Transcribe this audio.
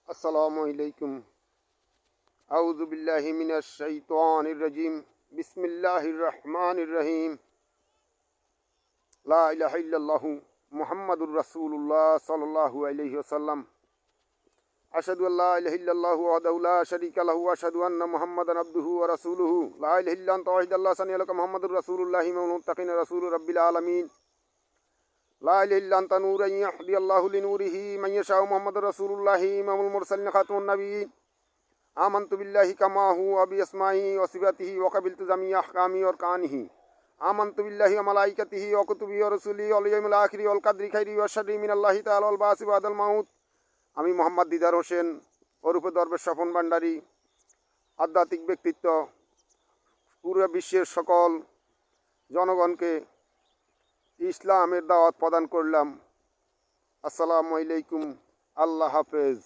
আসসালামু আলাইকুম। আউযু বিল্লাহি মিনাশ শাইতানির রাজিম। বিসমিল্লাহির রহমানির রহিম। লা ইলাহা ইল্লাল্লাহু মুহাম্মাদুর রাসূলুল্লাহ সাল্লাল্লাহু আলাইহি ওয়াসাল্লাম। আশহাদু আল্লা ইলাহা ইল্লাল্লাহু ওয়াহদাহু লা শারীকা লাহু ওয়া আশহাদু আন্না মুহাম্মাদান আবদুহু ওয়া রাসূলুহু। লা ইলাহা ইল্লা আনতা ওয়াহিদাল্লাহু সানিয়ালাকা মুহাম্মাদুর রাসূলুল্লাহি ইমামুল মুত্তাকিন রাসূলুর রাব্বিল আলামিন। লা ইলাহা ইল্লা আনতা নূরান ইয়াহদিয়াল্লাহু লিনূরিহি মান ইয়াশাউ মুহাম্মাদুর রাসূলুল্লাহি ইমামুল মুরসালিন খাতামুন নাবিয়্যিন। आमन्तु बिल्लाहि कमा हुवा बिअस्माइहि व सिफातिहि व क़बिलतु जमीअ अहकामिहि व अरकानिहि। आमन्तु बिल्लाहि व मलाइकतिहि व कुतुबिहि व रसूलिहि वल यौमिल आखिरि वल क़द्रि खैरिहि व शर्रिहि मिनाल्लाहि ताआला वल बाअसि बा'दाल माउत। আমি মোহাম্মদ দিদার হোসেন ওরূপে দরবেশ স্বপন ভান্ডারী আধ্যাত্মিক ব্যক্তিত্ব পুরো বিশ্বের সকল জনগণকে ইসলামের দাওয়াত প্রদান করলাম। আসসালামু আলাইকুম। আল্লাহ হাফেজ।